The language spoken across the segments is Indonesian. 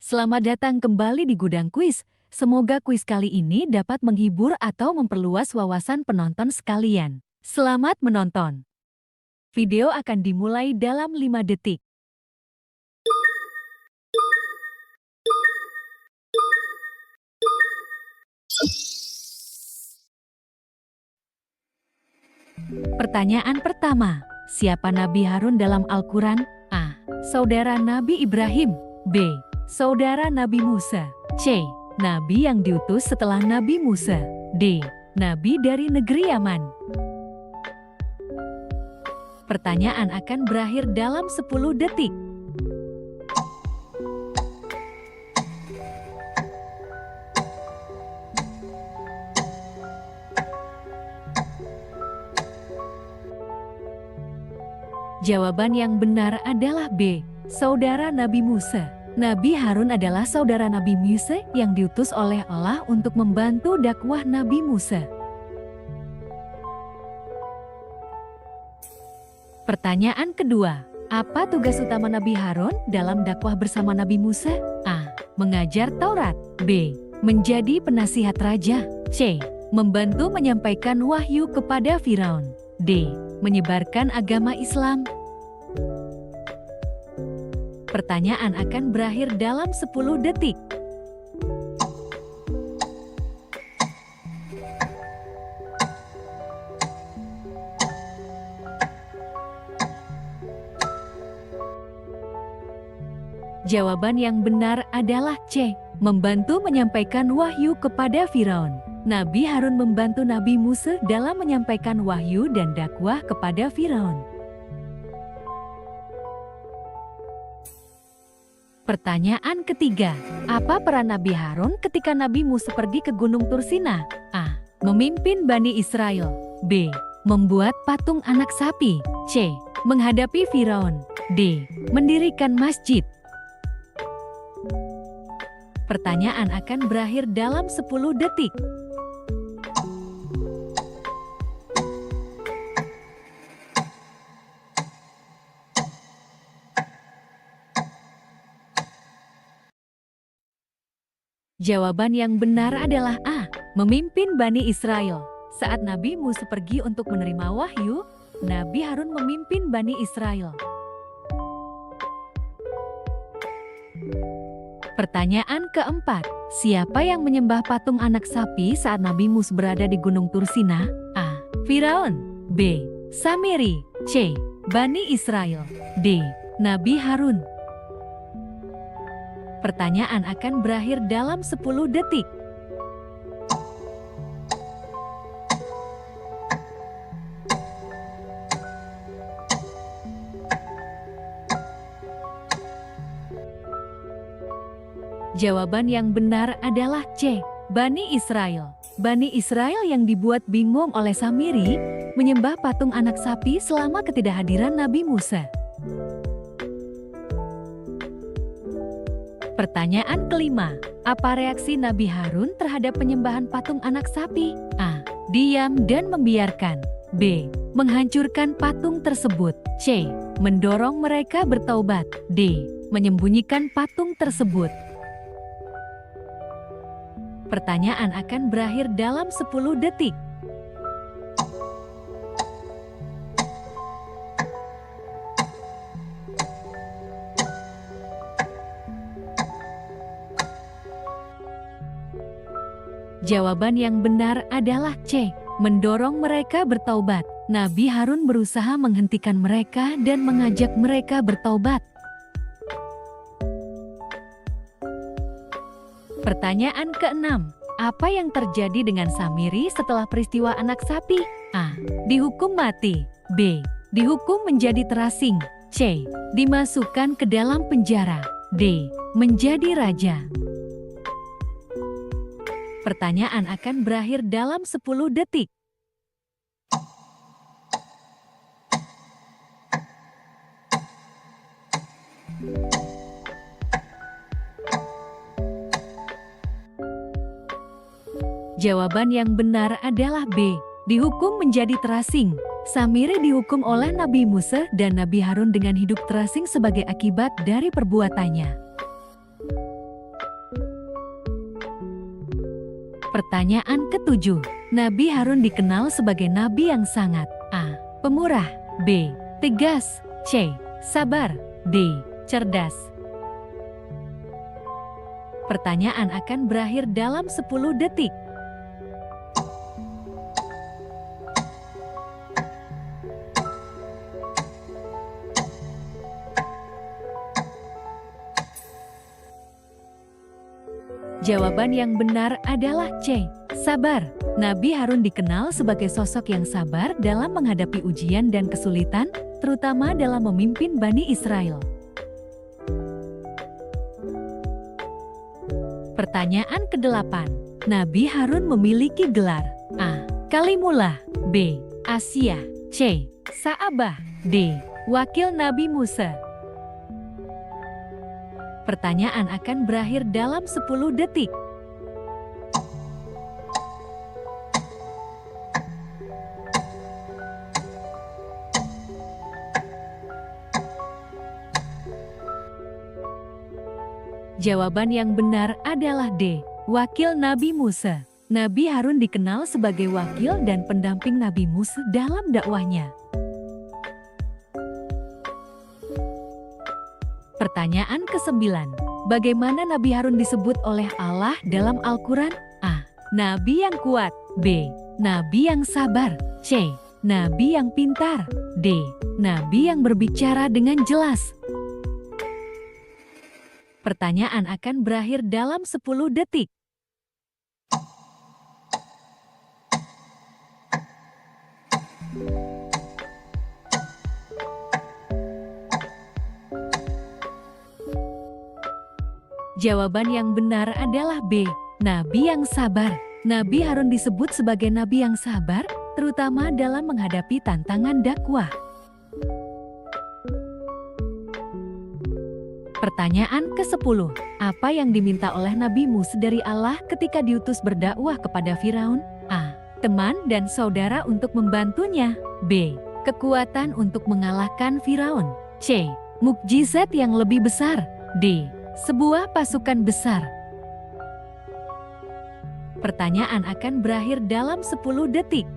Selamat datang kembali di Gudang Kuis. Semoga kuis kali ini dapat menghibur atau memperluas wawasan penonton sekalian. Selamat menonton. Video akan dimulai dalam 5 detik. Pertanyaan pertama, siapa Nabi Harun dalam Al-Quran? A. Saudara Nabi Ibrahim. B. Saudara Nabi Musa. C. Nabi yang diutus setelah Nabi Musa. D. Nabi dari negeri Yaman. Pertanyaan akan berakhir dalam 10 detik. Jawaban yang benar adalah B. Saudara Nabi Musa. Nabi Harun adalah saudara Nabi Musa yang diutus oleh Allah untuk membantu dakwah Nabi Musa. Pertanyaan kedua, apa tugas utama Nabi Harun dalam dakwah bersama Nabi Musa? A. Mengajar Taurat. B. Menjadi penasihat raja. C. Membantu menyampaikan wahyu kepada Firaun. D. Menyebarkan agama Islam. Pertanyaan akan berakhir dalam 10 detik. Jawaban yang benar adalah C. Membantu menyampaikan wahyu kepada Firaun. Nabi Harun membantu Nabi Musa dalam menyampaikan wahyu dan dakwah kepada Firaun. Pertanyaan ketiga, apa peran Nabi Harun ketika Nabi Musa pergi ke Gunung Tursina? A. Memimpin Bani Israel. B. Membuat patung anak sapi. C. Menghadapi Firaun. D. Mendirikan masjid. Pertanyaan akan berakhir dalam 10 detik. Jawaban yang benar adalah A. Memimpin Bani Israel. Saat Nabi Musa pergi untuk menerima wahyu, Nabi Harun memimpin Bani Israel. Pertanyaan keempat, siapa yang menyembah patung anak sapi saat Nabi Musa berada di Gunung Tursina? A. Firaun. B. Samiri. C. Bani Israel. D. Nabi Harun. Pertanyaan akan berakhir dalam 10 detik. Jawaban yang benar adalah C. Bani Israel. Bani Israel yang dibuat bingung oleh Samiri menyembah patung anak sapi selama ketidakhadiran Nabi Musa. Pertanyaan kelima, apa reaksi Nabi Harun terhadap penyembahan patung anak sapi? A. Diam dan membiarkan. B. Menghancurkan patung tersebut. C. Mendorong mereka bertaubat. D. Menyembunyikan patung tersebut. Pertanyaan akan berakhir dalam 10 detik. Jawaban yang benar adalah C. Mendorong mereka bertaubat. Nabi Harun berusaha menghentikan mereka dan mengajak mereka bertaubat. Pertanyaan keenam, apa yang terjadi dengan Samiri setelah peristiwa anak sapi? A. Dihukum mati. B. Dihukum menjadi terasing. C. Dimasukkan ke dalam penjara. D. Menjadi raja. Pertanyaan akan berakhir dalam 10 detik. Jawaban yang benar adalah B. Dihukum menjadi terasing. Samiri dihukum oleh Nabi Musa dan Nabi Harun dengan hidup terasing sebagai akibat dari perbuatannya. Pertanyaan ketujuh. Nabi Harun dikenal sebagai nabi yang sangat A. Pemurah, B. Tegas, C. Sabar, D. Cerdas. Pertanyaan akan berakhir dalam 10 detik. Jawaban yang benar adalah C. Sabar. Nabi Harun dikenal sebagai sosok yang sabar dalam menghadapi ujian dan kesulitan, terutama dalam memimpin Bani Israel. Pertanyaan ke-8. Nabi Harun memiliki gelar A. Kalimullah, B. Asia, C. Sa'abah, D. Wakil Nabi Musa. Pertanyaan akan berakhir dalam 10 detik. Jawaban yang benar adalah D. Wakil Nabi Musa. Nabi Harun dikenal sebagai wakil dan pendamping Nabi Musa dalam dakwahnya. Pertanyaan ke-9. Bagaimana Nabi Harun disebut oleh Allah dalam Al-Quran? A. Nabi yang kuat, B. Nabi yang sabar, C. Nabi yang pintar, D. Nabi yang berbicara dengan jelas. Pertanyaan akan berakhir dalam 10 detik. Jawaban yang benar adalah B. Nabi yang sabar. Nabi Harun disebut sebagai nabi yang sabar, terutama dalam menghadapi tantangan dakwah. Pertanyaan ke-10. Apa yang diminta oleh Nabi Musa dari Allah ketika diutus berdakwah kepada Firaun? A. Teman dan saudara untuk membantunya. B. Kekuatan untuk mengalahkan Firaun. C. Mukjizat yang lebih besar. D. Sebuah pasukan besar. Pertanyaan akan berakhir dalam 10 detik.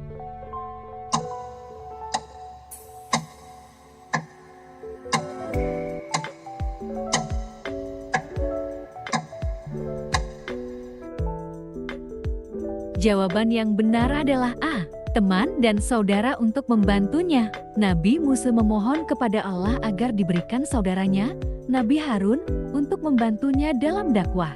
Jawaban yang benar adalah A. Teman dan saudara untuk membantunya. Nabi Musa memohon kepada Allah agar diberikan saudaranya, Nabi Harun, untuk membantunya dalam dakwah.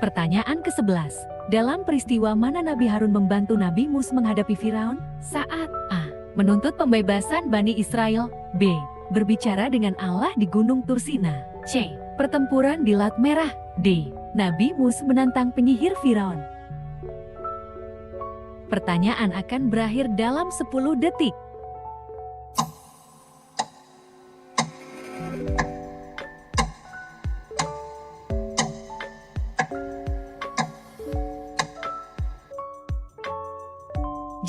Pertanyaan ke-11. Dalam peristiwa mana Nabi Harun membantu Nabi Musa menghadapi Firaun? Saat A. Menuntut pembebasan Bani Israel. B. Berbicara dengan Allah di Gunung Tursina. C. Pertempuran di Laut Merah. D. Nabi Musa menantang penyihir Firaun. Pertanyaan akan berakhir dalam 10 detik.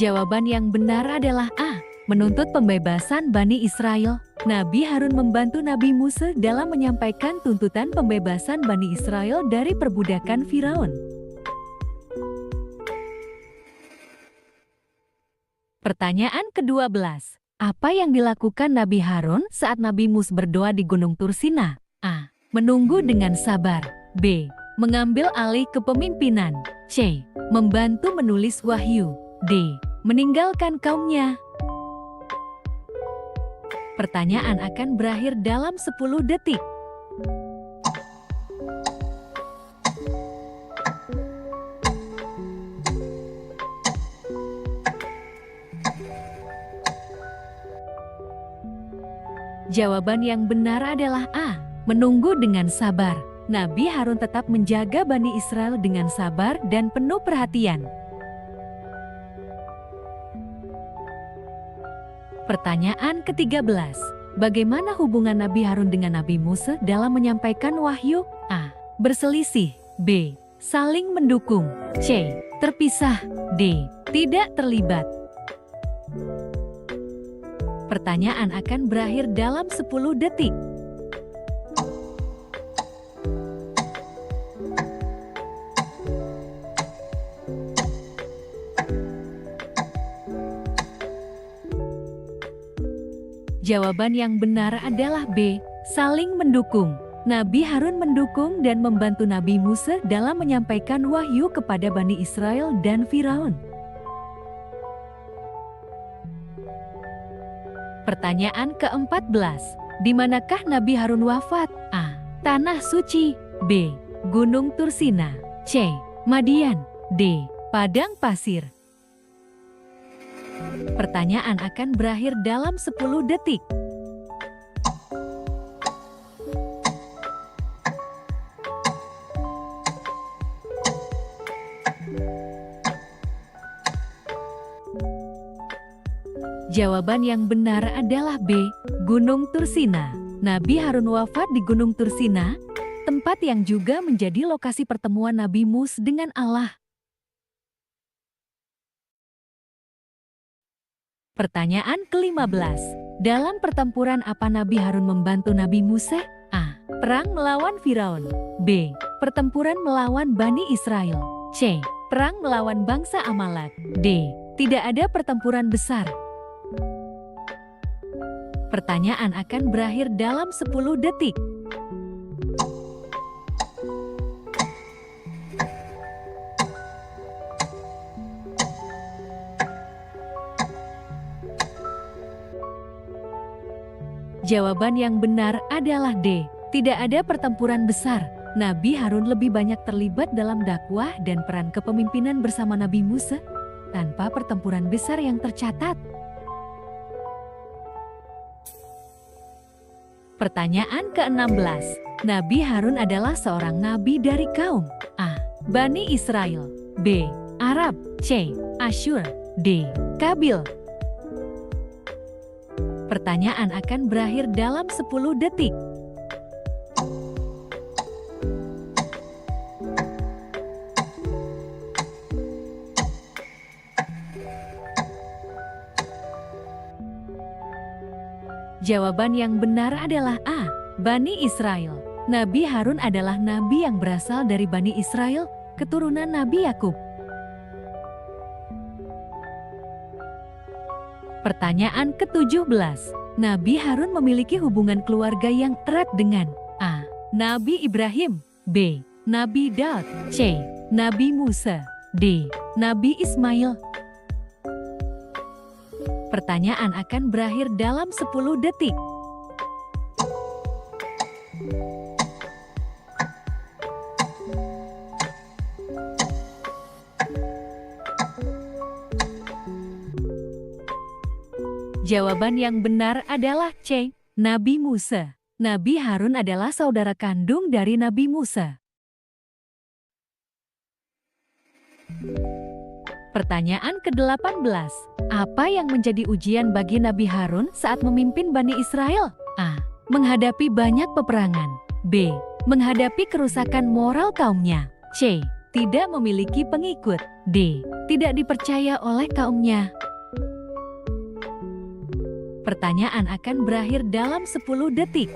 Jawaban yang benar adalah A. Menuntut pembebasan Bani Israel. Nabi Harun membantu Nabi Musa dalam menyampaikan tuntutan pembebasan Bani Israel dari perbudakan Firaun. Pertanyaan ke-12. Apa yang dilakukan Nabi Harun saat Nabi Musa berdoa di Gunung Tursina? A. Menunggu dengan sabar. B. Mengambil alih kepemimpinan. C. Membantu menulis wahyu. D. Meninggalkan kaumnya. Pertanyaan akan berakhir dalam 10 detik. Jawaban yang benar adalah A. Menunggu dengan sabar. Nabi Harun tetap menjaga Bani Israel dengan sabar dan penuh perhatian. Pertanyaan ke-13. Bagaimana hubungan Nabi Harun dengan Nabi Musa dalam menyampaikan wahyu? A. Berselisih. B. Saling mendukung. C. Terpisah. D. Tidak terlibat. Pertanyaan akan berakhir dalam 10 detik. Jawaban yang benar adalah B. Saling mendukung. Nabi Harun mendukung dan membantu Nabi Musa dalam menyampaikan wahyu kepada Bani Israel dan Firaun. Pertanyaan ke-14. Di manakah Nabi Harun wafat? A. Tanah Suci. B. Gunung Tursina. C. Madian. D. Padang pasir. Pertanyaan akan berakhir dalam 10 detik. Jawaban yang benar adalah B. Gunung Tursina. Nabi Harun wafat di Gunung Tursina, tempat yang juga menjadi lokasi pertemuan Nabi Musa dengan Allah. Pertanyaan ke-15. Dalam pertempuran apa Nabi Harun membantu Nabi Musa? A. Perang melawan Firaun. B. Pertempuran melawan Bani Israel. C. Perang melawan bangsa Amalek. D. Tidak ada pertempuran besar. Pertanyaan akan berakhir dalam 10 detik. Jawaban yang benar adalah D. Tidak ada pertempuran besar. Nabi Harun lebih banyak terlibat dalam dakwah dan peran kepemimpinan bersama Nabi Musa tanpa pertempuran besar yang tercatat. Pertanyaan ke-16. Nabi Harun adalah seorang nabi dari kaum A. Bani Israel. B. Arab. C. Asyur. D. Kabil. Pertanyaan akan berakhir dalam 10 detik. Jawaban yang benar adalah A. Bani Israel. Nabi Harun adalah nabi yang berasal dari Bani Israel, keturunan Nabi Yakub. Pertanyaan ke-17. Nabi Harun memiliki hubungan keluarga yang erat dengan A. Nabi Ibrahim. B. Nabi Daud. C. Nabi Musa. D. Nabi Ismail. Pertanyaan akan berakhir dalam 10 detik. Jawaban yang benar adalah C. Nabi Musa. Nabi Harun adalah saudara kandung dari Nabi Musa. Pertanyaan ke-18. Apa yang menjadi ujian bagi Nabi Harun saat memimpin Bani Israel? A. Menghadapi banyak peperangan. B. Menghadapi kerusakan moral kaumnya. C. Tidak memiliki pengikut. D. Tidak dipercaya oleh kaumnya. Pertanyaan akan berakhir dalam 10 detik.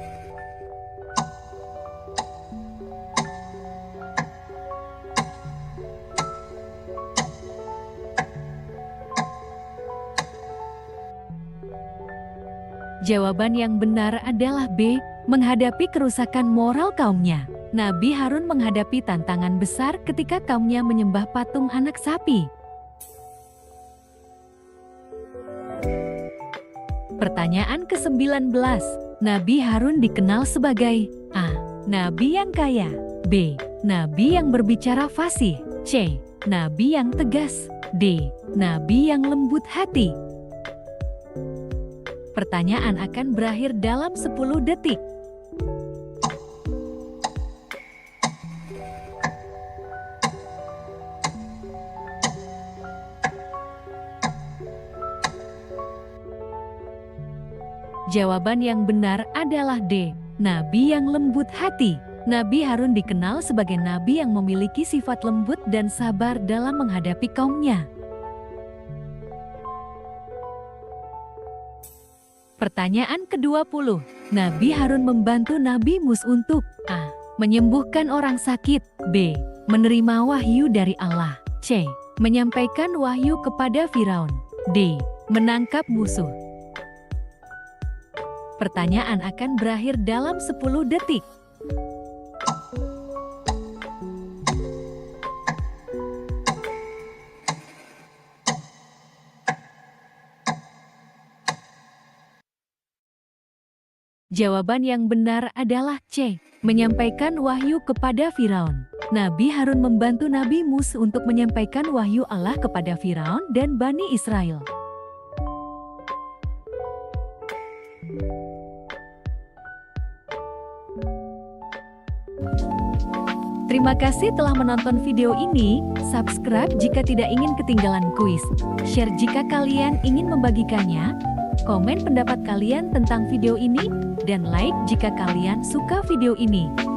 Jawaban yang benar adalah B. Menghadapi kerusakan moral kaumnya. Nabi Harun menghadapi tantangan besar ketika kaumnya menyembah patung anak sapi. Pertanyaan ke-19. Nabi Harun dikenal sebagai A. Nabi yang kaya. B. Nabi yang berbicara fasih. C. Nabi yang tegas. D. Nabi yang lembut hati. Pertanyaan akan berakhir dalam 10 detik. Jawaban yang benar adalah D. Nabi yang lembut hati. Nabi Harun dikenal sebagai nabi yang memiliki sifat lembut dan sabar dalam menghadapi kaumnya. Pertanyaan ke-20. Nabi Harun membantu Nabi Musa untuk A. Menyembuhkan orang sakit. B. Menerima wahyu dari Allah. C. Menyampaikan wahyu kepada Firaun. D. Menangkap musuh. Pertanyaan akan berakhir dalam 10 detik. Jawaban yang benar adalah C. Menyampaikan wahyu kepada Firaun. Nabi Harun membantu Nabi Musa untuk menyampaikan wahyu Allah kepada Firaun dan Bani Israel. Terima kasih telah menonton video ini. Subscribe jika tidak ingin ketinggalan kuis. Share jika kalian ingin membagikannya. Komen pendapat kalian tentang video ini, dan like jika kalian suka video ini.